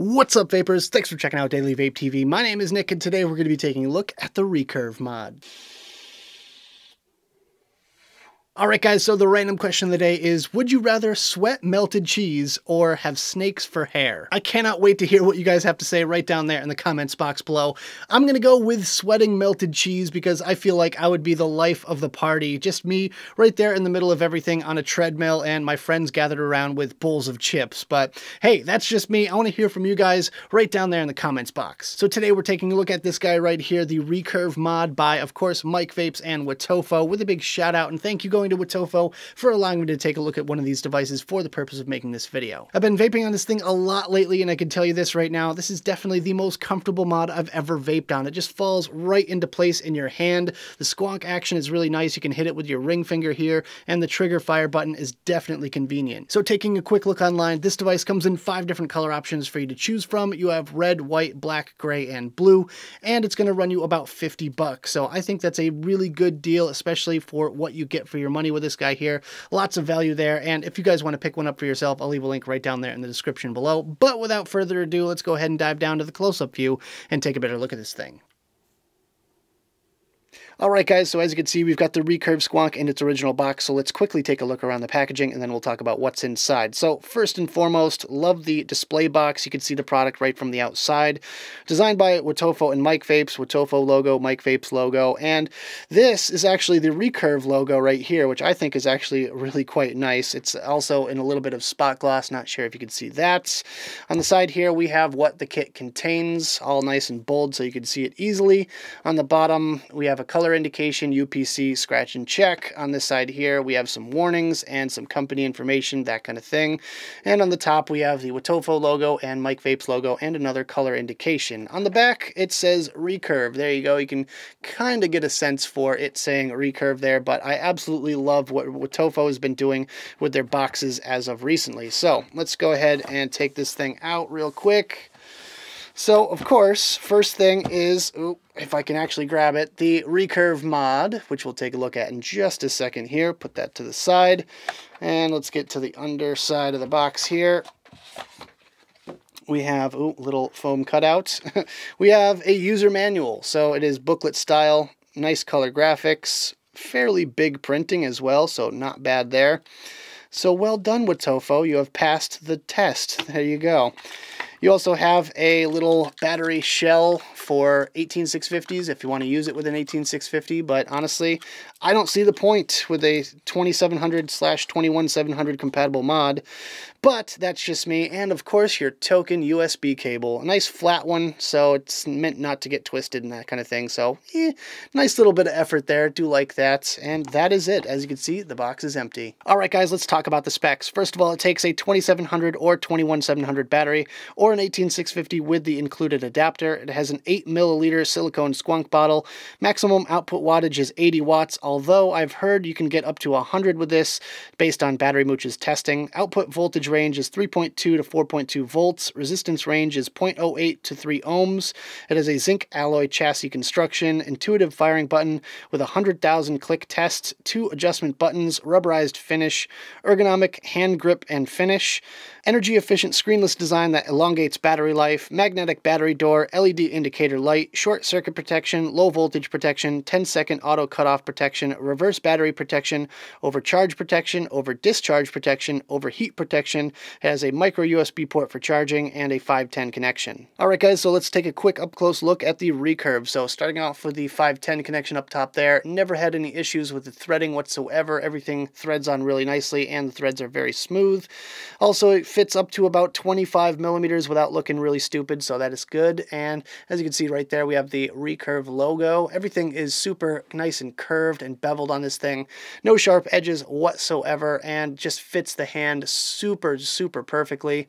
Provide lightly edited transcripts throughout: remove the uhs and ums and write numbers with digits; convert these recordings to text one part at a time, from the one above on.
What's up, vapors? Thanks for checking out Daily Vape TV. My name is Nick, and today we're going to be taking a look at the Recurve mod. Alright guys, so the random question of the day is, would you rather sweat melted cheese or have snakes for hair? I cannot wait to hear what you guys have to say right down there in the comments box below. I'm gonna go with sweating melted cheese because I feel like I would be the life of the party. Just me right there in the middle of everything on a treadmill and my friends gathered around with bowls of chips. But hey, that's just me. I want to hear from you guys right down there in the comments box. So today we're taking a look at this guy right here, the Recurve mod by, of course, Mike Vapes and Wotofo, with a big shout out and thank you going to Wotofo for allowing me to take a look at one of these devices for the purpose of making this video. I've been vaping on this thing a lot lately, and I can tell you this right now, this is definitely the most comfortable mod I've ever vaped on. It just falls right into place in your hand. The squonk action is really nice. You can hit it with your ring finger here, and the trigger fire button is definitely convenient. So taking a quick look online, this device comes in 5 different color options for you to choose from. You have red, white, black, gray, and blue, and it's going to run you about 50 bucks. So I think that's a really good deal, especially for what you get for your money with this guy here. Lots of value there, and if you guys want to pick one up for yourself, I'll leave a link right down there in the description below. But without further ado, let's go ahead and dive down to the close-up view and take a better look at this thing. Alright guys, so as you can see, we've got the Recurve squonk in its original box, so let's quickly take a look around the packaging and then we'll talk about what's inside. So first and foremost, love the display box. You can see the product right from the outside. Designed by Wotofo and Mike Vapes, Wotofo logo, Mike Vapes logo, and this is actually the Recurve logo right here, which I think is actually really quite nice. It's also in a little bit of spot gloss, not sure if you can see that. On the side here, we have what the kit contains, all nice and bold so you can see it easily. On the bottom, we have a color indication, UPC, scratch and check. On this side here, we have some warnings and some company information, that kind of thing. And on the top, we have the Wotofo logo and Mike Vapes logo and another color indication. On the back, it says Recurve. There you go. You can kind of get a sense for it saying Recurve there, but I absolutely love what Wotofo has been doing with their boxes as of recently. So let's go ahead and take this thing out real quick. So, of course, first thing is, if I can actually grab it, the Recurve mod, which we'll take a look at in just a second here. Put that to the side, and let's get to the underside of the box here. We have, little foam cutout. We have a user manual, so it is booklet style, nice color graphics, fairly big printing as well, so not bad there. So well done, Wotofo, you have passed the test. There you go. You also have a little battery shell for 18650s if you want to use it with an 18650, but honestly, I don't see the point with a 2700/21700 compatible mod, but that's just me. And of course, your token USB cable, a nice flat one, so it's meant not to get twisted and that kind of thing. So, nice little bit of effort there. Do like that. And that is it. As you can see, the box is empty. All right, guys, let's talk about the specs. First of all, it takes a 2700 or 21700 battery, or an 18650 with the included adapter. It has an 8 milliliter silicone squonk bottle. Maximum output wattage is 80 watts, although I've heard you can get up to 100 with this based on Battery Mooch's testing. Output voltage range is 3.2 to 4.2 volts. Resistance range is 0.08 to 3 ohms. It has a zinc alloy chassis construction, intuitive firing button with a 100,000 click test, 2 adjustment buttons, rubberized finish, ergonomic hand grip and finish, energy efficient screenless design that elongates battery life, magnetic battery door, LED indicator light, short circuit protection, low voltage protection, 10-second auto cutoff protection, reverse battery protection, overcharge protection, over discharge protection, overheat protection. It has a micro USB port for charging and a 510 connection. Alright guys, so let's take a quick up close look at the Recurve. So starting off with the 510 connection up top there, never had any issues with the threading whatsoever. Everything threads on really nicely and the threads are very smooth. Also, it fits up to about 25 millimeters without looking really stupid, so that is good. And as you can see right there, we have the Recurve logo. Everything is super nice and curved and beveled on this thing. No sharp edges whatsoever, and just fits the hand super perfectly.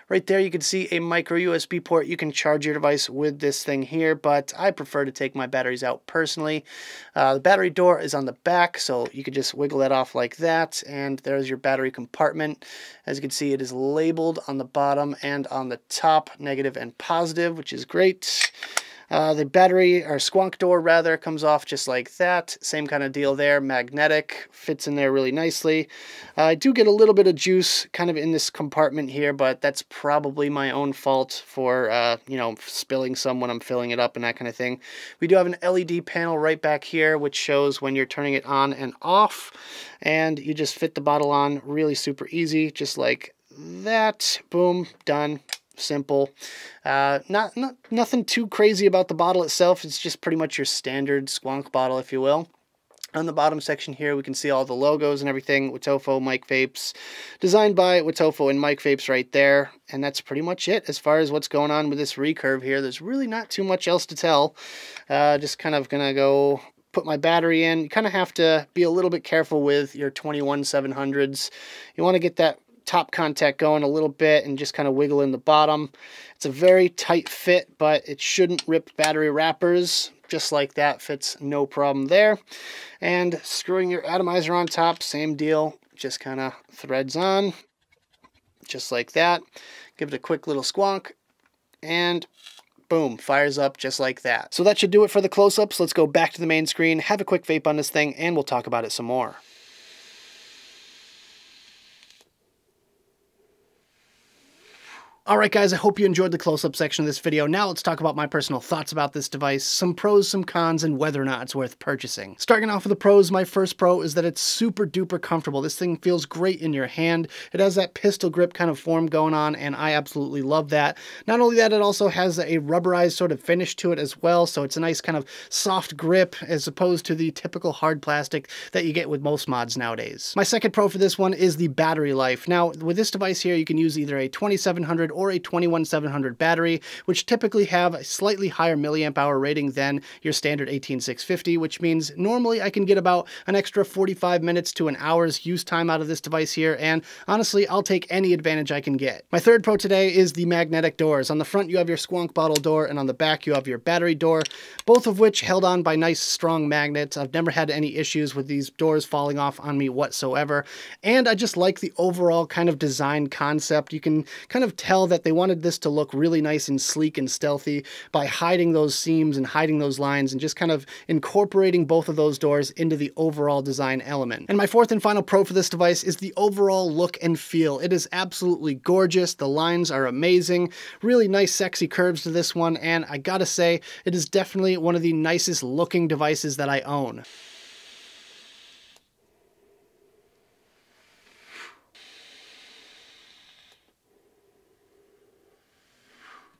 Right there you can see a micro USB port. You can charge your device with this thing here, but I prefer to take my batteries out personally. The battery door is on the back, so you can just wiggle that off like that, and there's your battery compartment. As you can see, it is labeled on the bottom and on the top, negative and positive, which is great. The battery, or squonk door rather, comes off just like that. Same kind of deal there, magnetic, fits in there really nicely. I do get a little bit of juice kind of in this compartment here, but that's probably my own fault for, you know, spilling some when I'm filling it up and that kind of thing. We do have an LED panel right back here, which shows when you're turning it on and off, and you just fit the bottle on really super easy, just like that. Boom, done. Simple. Nothing too crazy about the bottle itself. It's just pretty much your standard squonk bottle, if you will. On the bottom section here, we can see all the logos and everything. Wotofo, Mike Vapes, designed by Wotofo and Mike Vapes right there. And that's pretty much it as far as what's going on with this Recurve here. There's really not too much else to tell. Just kind of gonna go put my battery in. You kind of have to be a little bit careful with your 21-700s. You want to get that top contact going a little bit and just kind of wiggle in the bottom. It's a very tight fit, but it shouldn't rip battery wrappers. Just like that, fits no problem there. And screwing your atomizer on top, same deal, just kind of threads on, just like that. Give it a quick little squonk, and boom, fires up just like that. So that should do it for the close-ups. Let's go back to the main screen, have a quick vape on this thing, and we'll talk about it some more. Alright guys, I hope you enjoyed the close-up section of this video. Now let's talk about my personal thoughts about this device, some pros, some cons, and whether or not it's worth purchasing. Starting off with the pros, my first pro is that it's super duper comfortable. This thing feels great in your hand. It has that pistol grip kind of form going on, and I absolutely love that. Not only that, it also has a rubberized sort of finish to it as well, so it's a nice kind of soft grip as opposed to the typical hard plastic that you get with most mods nowadays. My second pro for this one is the battery life. Now, with this device here, you can use either a 2700 or a 21700 battery, which typically have a slightly higher milliamp hour rating than your standard 18650, which means normally I can get about an extra 45 minutes to an hour's use time out of this device here, and honestly, I'll take any advantage I can get. My third pro today is the magnetic doors. On the front, you have your squonk bottle door, and on the back, you have your battery door, both of which held on by nice, strong magnets. I've never had any issues with these doors falling off on me whatsoever, and I just like the overall kind of design concept. You can kind of tell that they wanted this to look really nice and sleek and stealthy by hiding those seams and hiding those lines and just kind of incorporating both of those doors into the overall design element. And my fourth and final pro for this device is the overall look and feel. It is absolutely gorgeous. The lines are amazing. Really nice, sexy curves to this one, and I gotta say, it is definitely one of the nicest looking devices that I own.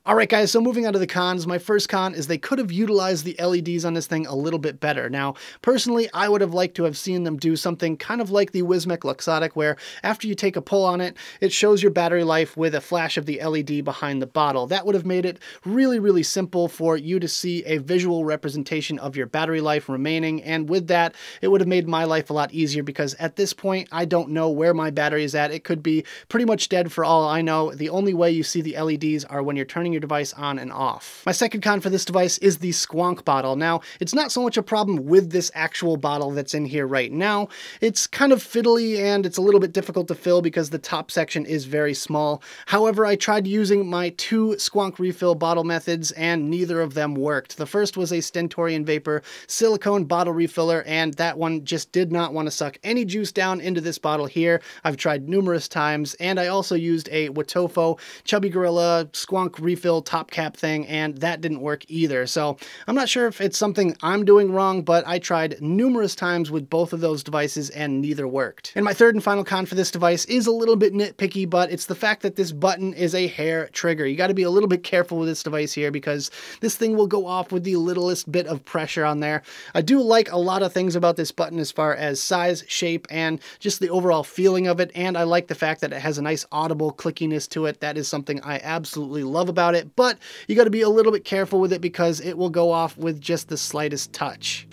Alright guys, so moving on to the cons, my first con is they could have utilized the LEDs on this thing a little bit better. Now, personally, I would have liked to have seen them do something kind of like the Wismec Luxottic, where after you take a pull on it, it shows your battery life with a flash of the LED behind the bottle. That would have made it really, really simple for you to see a visual representation of your battery life remaining, and with that, it would have made my life a lot easier because at this point, I don't know where my battery is at. It could be pretty much dead for all I know. The only way you see the LEDs are when you're turning your device on and off. My second con for this device is the squonk bottle. Now, it's not so much a problem with this actual bottle that's in here right now. It's kind of fiddly and it's a little bit difficult to fill because the top section is very small. However, I tried using my two squonk refill bottle methods and neither of them worked. The first was a Stentorian Vapor silicone bottle refiller, and that one just did not want to suck any juice down into this bottle here. I've tried numerous times, and I also used a Wotofo Chubby Gorilla squonk refill top cap thing, and that didn't work either. So I'm not sure if it's something I'm doing wrong, but I tried numerous times with both of those devices and neither worked. And my third and final con for this device is a little bit nitpicky, but it's the fact that this button is a hair trigger. You got to be a little bit careful with this device here because this thing will go off with the littlest bit of pressure on there. I do like a lot of things about this button as far as size, shape, and just the overall feeling of it, and I like the fact that it has a nice audible clickiness to it. That is something I absolutely love about it, but you got to be a little bit careful with it because it will go off with just the slightest touch.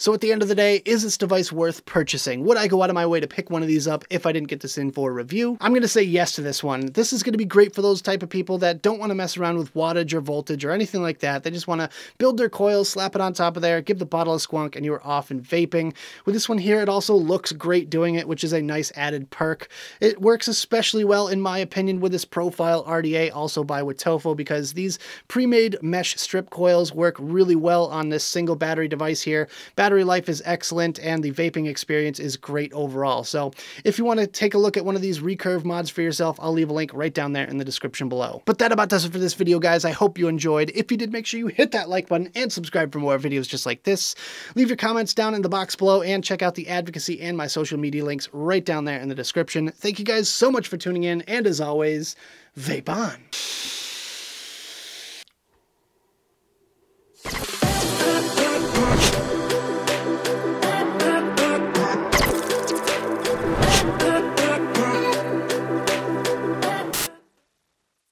So at the end of the day, is this device worth purchasing? Would I go out of my way to pick one of these up if I didn't get this in for a review? I'm going to say yes to this one. This is going to be great for those type of people that don't want to mess around with wattage or voltage or anything like that. They just want to build their coils, slap it on top of there, give the bottle a squonk, and you're off and vaping. With this one here, it also looks great doing it, which is a nice added perk. It works especially well, in my opinion, with this Profile RDA, also by Wotofo, because these pre-made mesh strip coils work really well on this single battery device here. Battery life is excellent, and the vaping experience is great overall. So if you want to take a look at one of these Recurve mods for yourself, I'll leave a link right down there in the description below. But that about does it for this video, guys. I hope you enjoyed. If you did, make sure you hit that like button and subscribe for more videos just like this. Leave your comments down in the box below, and check out the advocacy and my social media links right down there in the description. Thank you guys so much for tuning in, and as always, vape on.